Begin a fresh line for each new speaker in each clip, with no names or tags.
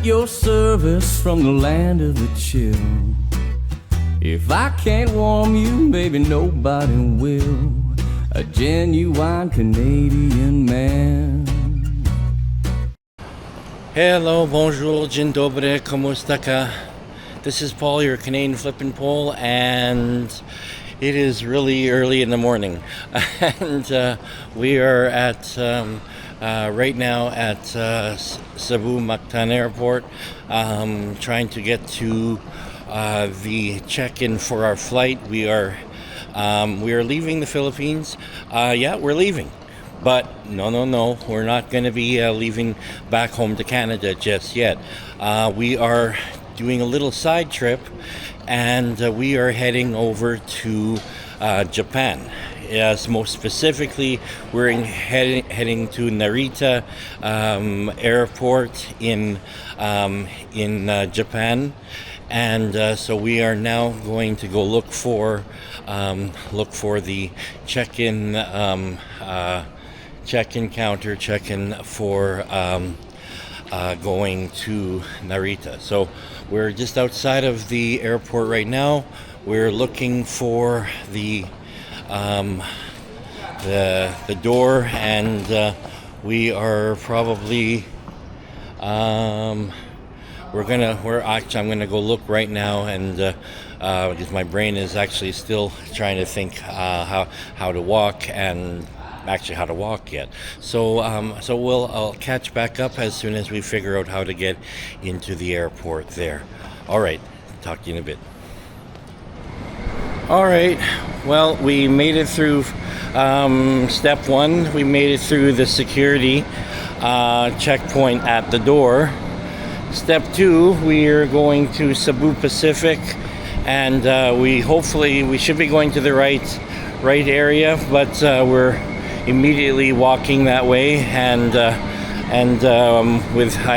at your service from the land of the chill. If I can't warm you, baby, nobody will. A genuine Canadian man.
Hello, bonjour, dzień dobry, kumusta ka? This is Paul, your Canadian flippin' Pole, and it is really early in the morning. And we are at, right now at Cebu Mactan Airport, trying to get to the check-in for our flight. We are leaving the Philippines. Yeah, we're leaving. But no, we're not going to be leaving back home to Canada just yet. We are doing a little side trip, and we are heading over to Japan. Yes, most specifically, we're heading to Narita Airport in Japan, and so we are now going to go look for the check-in counter, check-in for going to Narita. So we're just outside of the airport right now. We're looking for the door, and we are probably I'm gonna go look right now, and because my brain is actually still trying to think how to walk, and actually how to walk yet. So I'll catch back up as soon as we figure out how to get into the airport there. All right, talk to you in a bit. All right, well, we made it through step one. We made it through the security checkpoint at the door. Step two, we are going to Cebu Pacific, and we should be going to the right area, but we're immediately walking that way, and I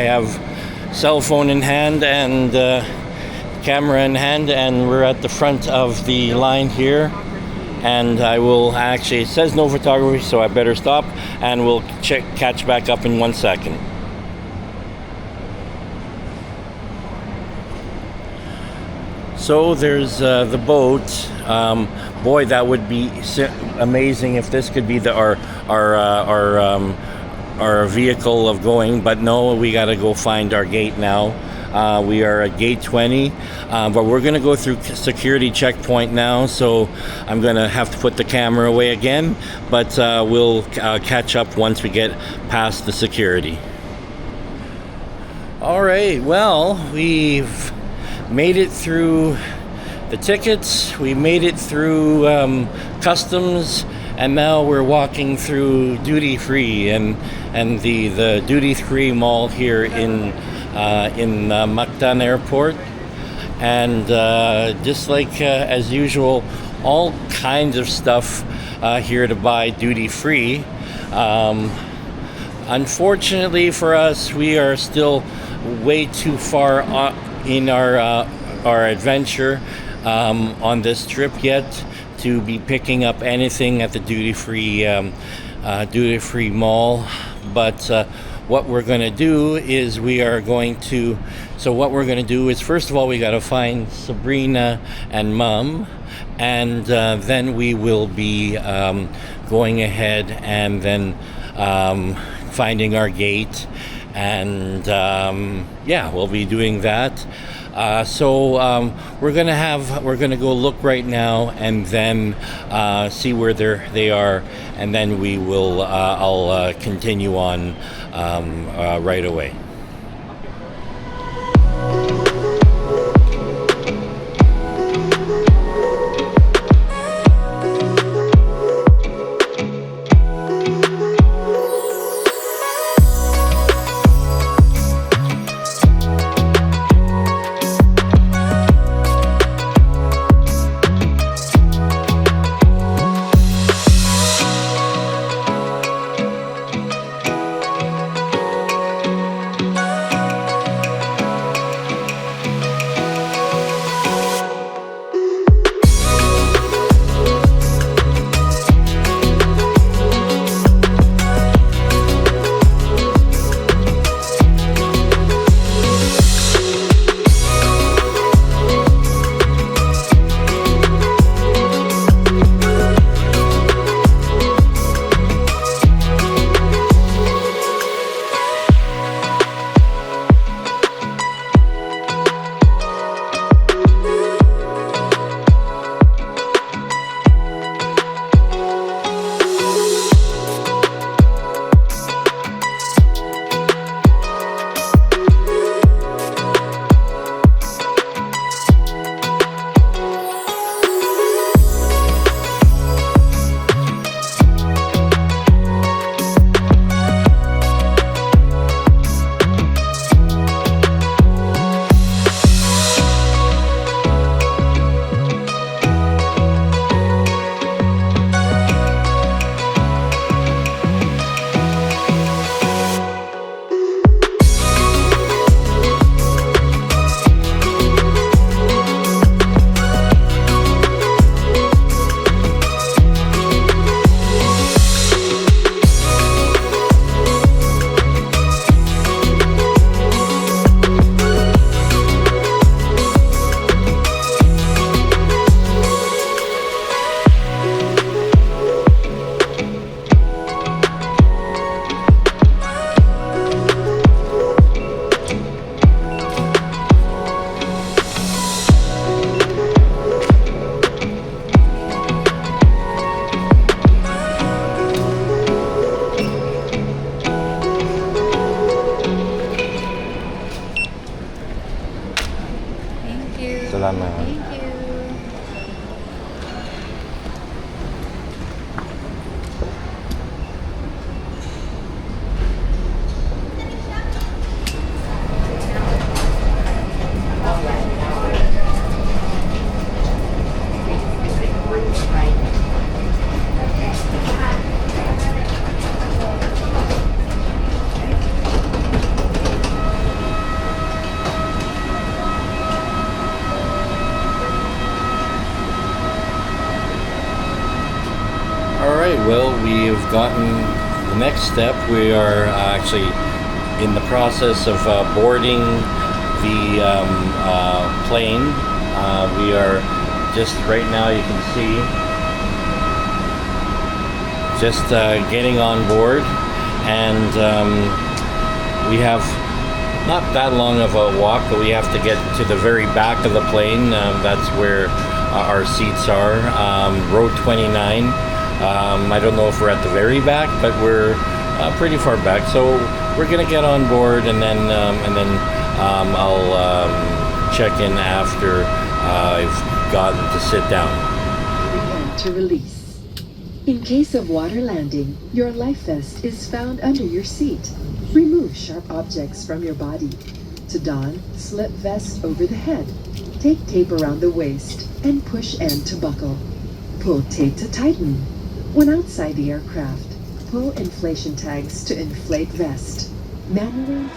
have cell phone in hand and camera in hand, and we're at the front of the line here, and it says no photography, so I better stop, and we'll catch back up in 1 second. So there's the boat. Boy, that would be amazing if this could be our vehicle of going. But no, we got to go find our gate now. We are at gate 20, but we're going to go through security checkpoint now. So I'm going to have to put the camera away again. But we'll catch up once we get past the security. All right. Well, we've made it through the tickets, we made it through customs, and now we're walking through duty free and the duty free mall here in Mactan Airport, and just like as usual, all kinds of stuff here to buy duty free. Unfortunately for us, we are still way too far in our adventure on this trip yet to be picking up anything at the duty-free mall. But what we're going to do is first of all, we got to find Sabrina and Mom, and then we will be going ahead and then finding our gate. And we'll be doing that. So we're gonna go look right now, and then see where they are, and then we will. I'll continue on right away. Salamat.
Thank you.
Alright, well, we've gotten the next step. We are actually in the process of boarding the plane. We are just right now, you can see, just getting on board, and we have not that long of a walk, but we have to get to the very back of the plane. That's where our seats are, row 29. I don't know if we're at the very back, but we're pretty far back. So we're gonna get on board, and then I'll check in after I've gotten to sit down.
Begin to release. In case of water landing, your life vest is found under your seat. Remove sharp objects from your body. To don, slip vest over the head. Take tape around the waist and push end to buckle. Pull tape to tighten. When outside the aircraft, pull inflation tags to inflate vest. Manually.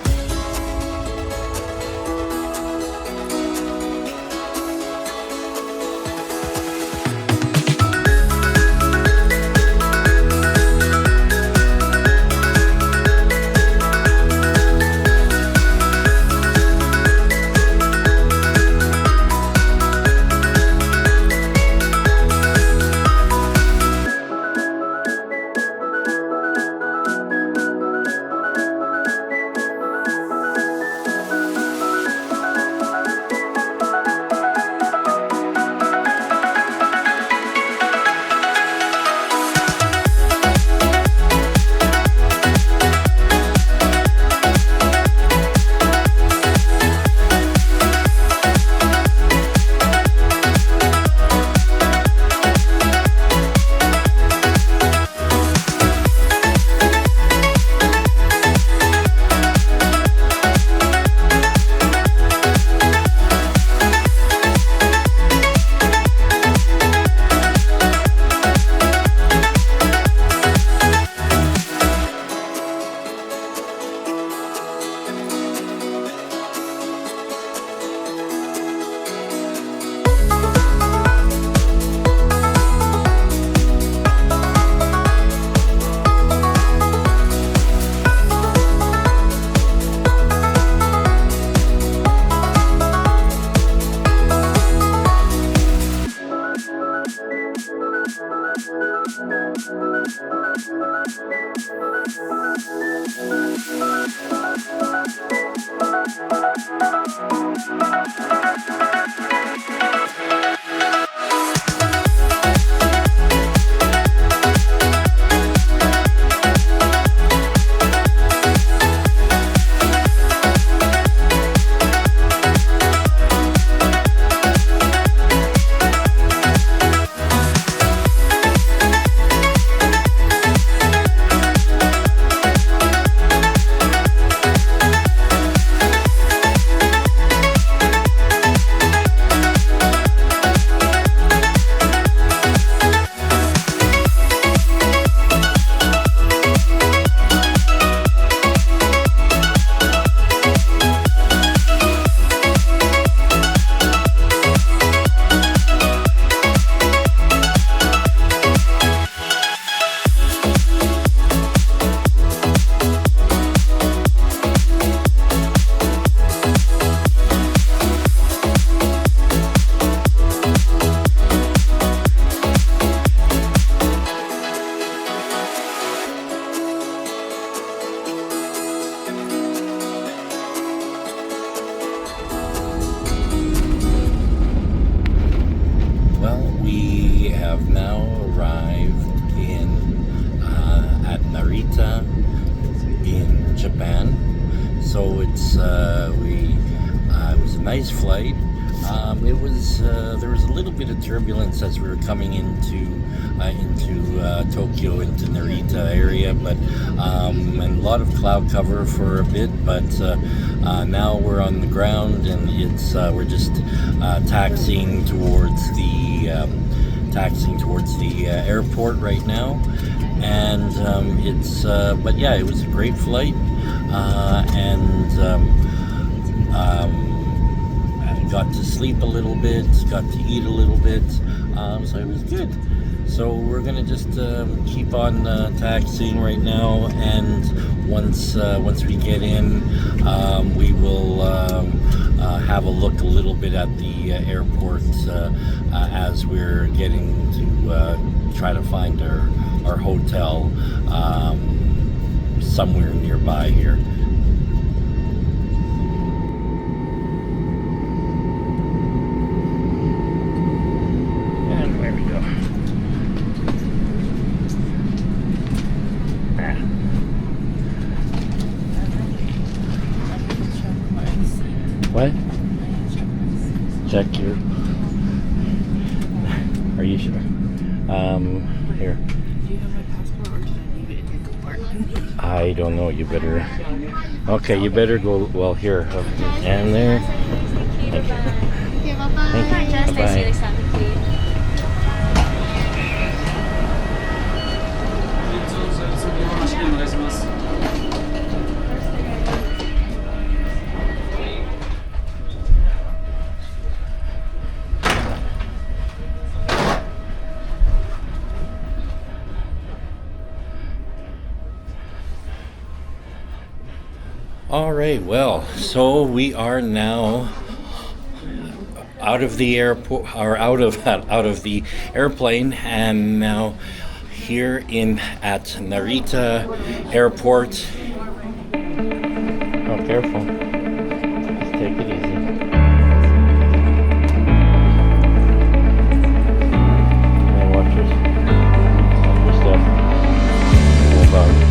Narita in Japan. So it was a nice flight. It was there was a little bit of turbulence as we were coming into Tokyo, into Narita area, but and a lot of cloud cover for a bit. But now we're on the ground, and it's we're just taxiing towards the airport right now, and it's but yeah, it was a great flight, and. I got to sleep a little bit, got to eat a little bit, so it was good. So we're gonna just keep on taxiing right now, and once we get in, we will have a look a little bit at the airport as we're getting to try to find our hotel somewhere nearby here. What? Check your. Are you sure? Here.
Do you have my passport, or did I leave it in your compartment?
I don't know. You better. Okay, you better go. Well, here. And there. Thank you.
Okay, bye-bye.
Thank you. Bye-bye. All right, well, so we are now out of the airport, or out of the airplane, and now here at Narita Airport. Oh, careful. Just take it easy. And watch your stuff. Hold on.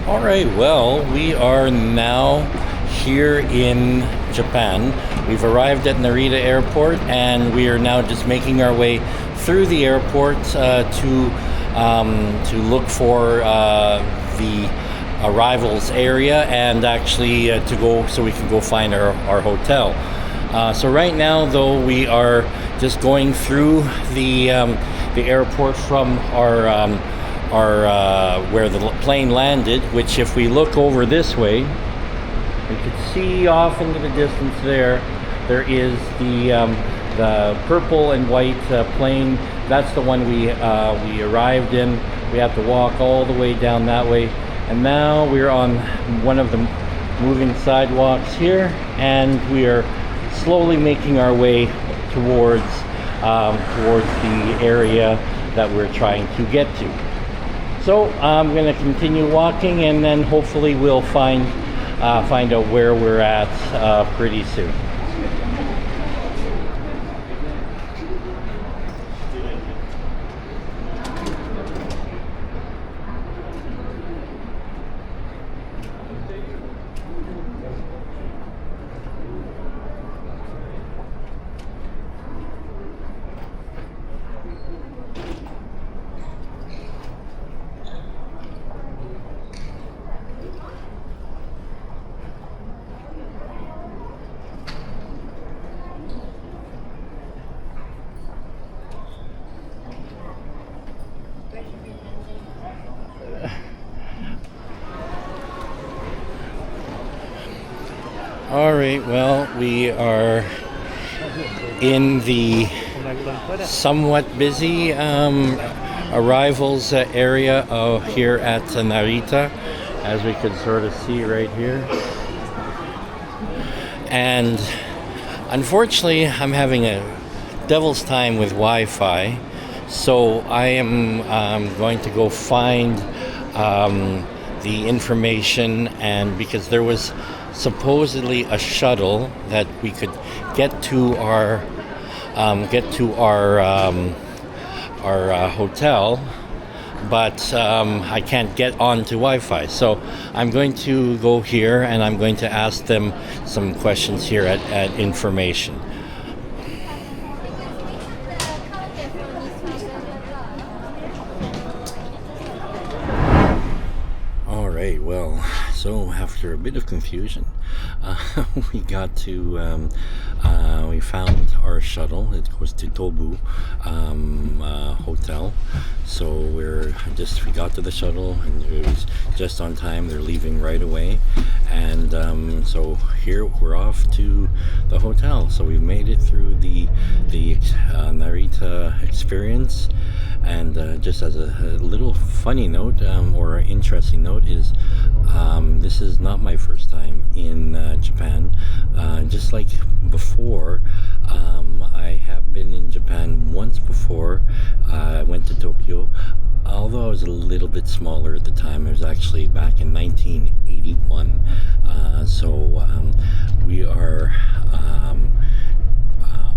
Alright, well, we are now here in Japan. We've arrived at Narita Airport, and we are now just making our way through the airport to look for the arrivals area, and actually to go so we can go find our hotel. So right now, though, we are just going through the airport from our where the plane landed, which, if we look over this way, we could see off into the distance there is the purple and white plane. That's the one we arrived in. We have to walk all the way down that way, and now we're on one of the moving sidewalks here, and we are slowly making our way towards the area that we're trying to get to. So I'm going to continue walking, and then hopefully we'll find out where we're at pretty soon. All right, well, we are in the somewhat busy arrivals area here at Narita, as we can sort of see right here. And unfortunately, I'm having a devil's time with Wi-Fi, so I am going to go find the information, and because there was supposedly a shuttle that we could get to our hotel, but I can't get onto Wi-Fi. So I'm going to go here and I'm going to ask them some questions here at information. All right, well, so after a bit of confusion, we found our shuttle. It goes to Tobu hotel. So we got to the shuttle, and it was just on time. They're leaving right away, and so here we're off to the hotel. So we made it through the Narita experience. And just as a little funny note or interesting note is this is not my first time in Japan. Just like before, I have been in Japan once before. I went to Tokyo, although I was a little bit smaller at the time. It was actually back in 1981. So we are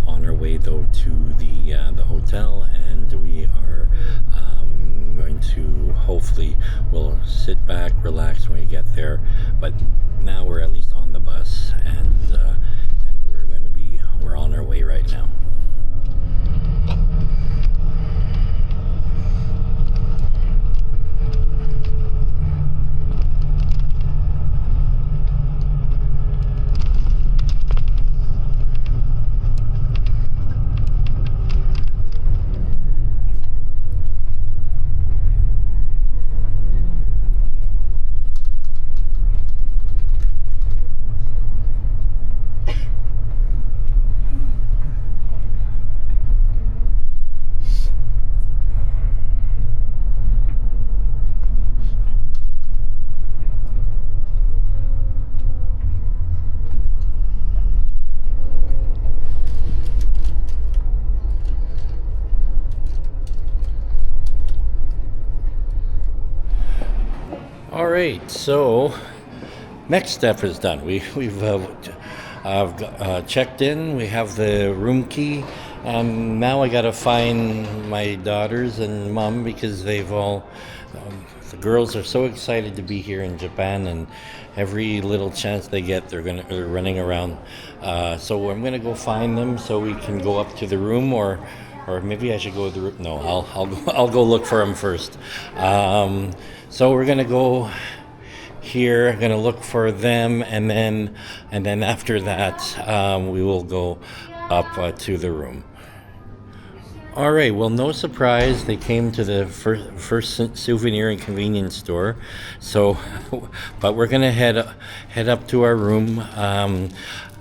on our way though to the hotel, and we are going to hopefully we'll sit back, relax when we get there. But now we're at least on the bus, and we're on our way right now. All right, so next step is done. We've checked in. We have the room key, and now I gotta find my daughters and mom, because they've all the girls are so excited to be here in Japan, and every little chance they get, they're running around. So I'm gonna go find them so we can go up to the room, or maybe I should go to the room. No, I'll go look for them first. So we're gonna go here, gonna look for them, and then after that we will go up to the room. All right, well, no surprise, they came to the first souvenir and convenience store. So, but we're gonna head up to our room.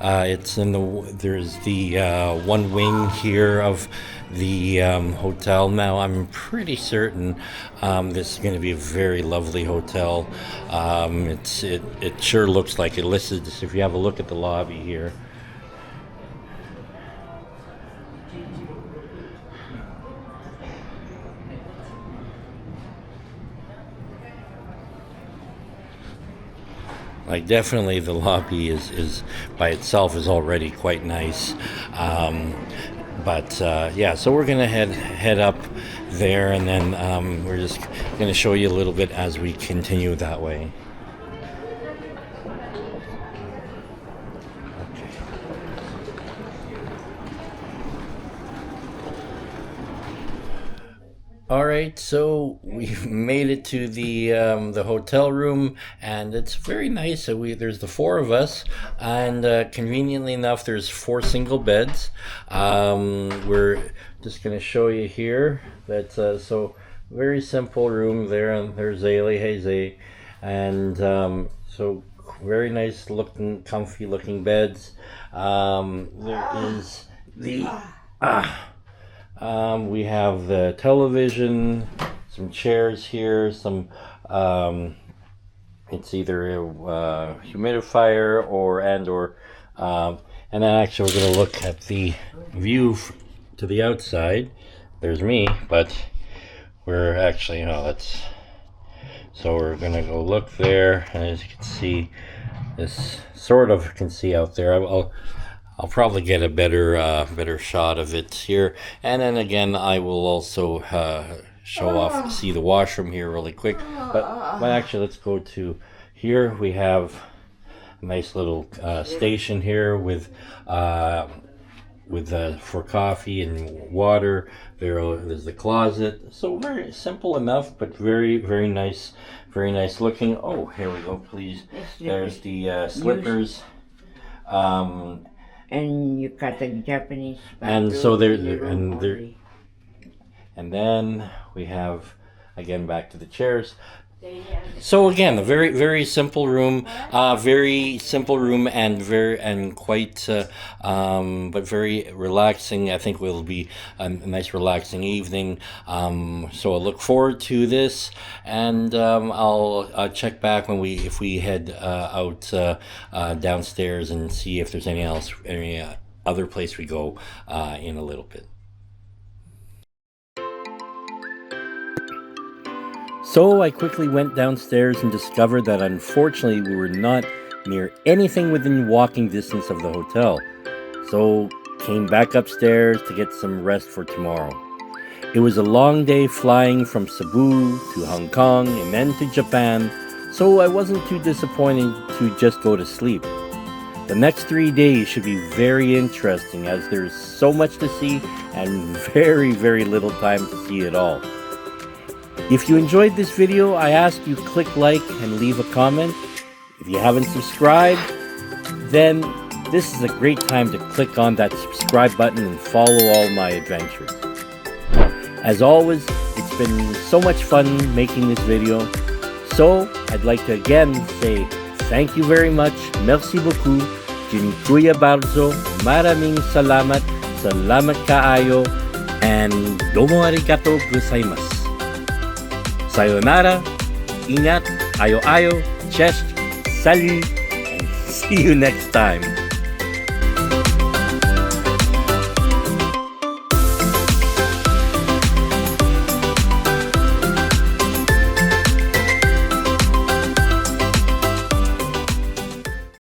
It's there's the one wing here of the hotel. Now I'm pretty certain this is going to be a very lovely hotel. It sure looks like it. Listed, if you have a look at the lobby here. Like definitely the lobby is by itself is already quite nice. But yeah, so we're gonna head up there, and then we're just gonna show you a little bit as we continue that way. All right, so we've made it to the hotel room, and it's very nice. So there's the four of us, and conveniently enough, there's 4 single beds. We're just gonna show you here that so very simple room there, and there's Zaylee, hey Zay, and so very nice looking, comfy looking beds. There is the we have the television, some chairs here, some it's either a humidifier or and then actually we're going to look at the view to the outside. There's me, but we're actually, that's, so we're going to go look there, and as you can see, this sort of can see out there. I'll probably get a better shot of it here, and then again I will also see the washroom here really quick. But actually, let's go to here. We have a nice little station here with for coffee and water. There's the closet. So very simple enough, but very nice looking. Oh, here we go. Please, there's the slippers.
And you got the Japanese
and so there and then we have again back to the chairs. So again, a very simple room, and quite but very relaxing. I think will be a nice relaxing evening. So I look forward to this, and I'll check back if we head out downstairs and see if there's any other place we go in a little bit. So I quickly went downstairs and discovered that unfortunately we were not near anything within walking distance of the hotel. So came back upstairs to get some rest for tomorrow. It was a long day flying from Cebu to Hong Kong and then to Japan, so I wasn't too disappointed to just go to sleep. The next 3 days should be very interesting as there's so much to see and very little time to see it all. If you enjoyed this video, I ask you click like and leave a comment. If you haven't subscribed, then this is a great time to click on that subscribe button and follow all my adventures. As always, it's been so much fun making this video. So, I'd like to again say thank you very much. Merci beaucoup. Dziękuję bardzo. Maraming salamat. Salamat kaayo. And domo arigatou gozaimasu. Sayonara, ingat, ayo, cześć, salut, and see you next time.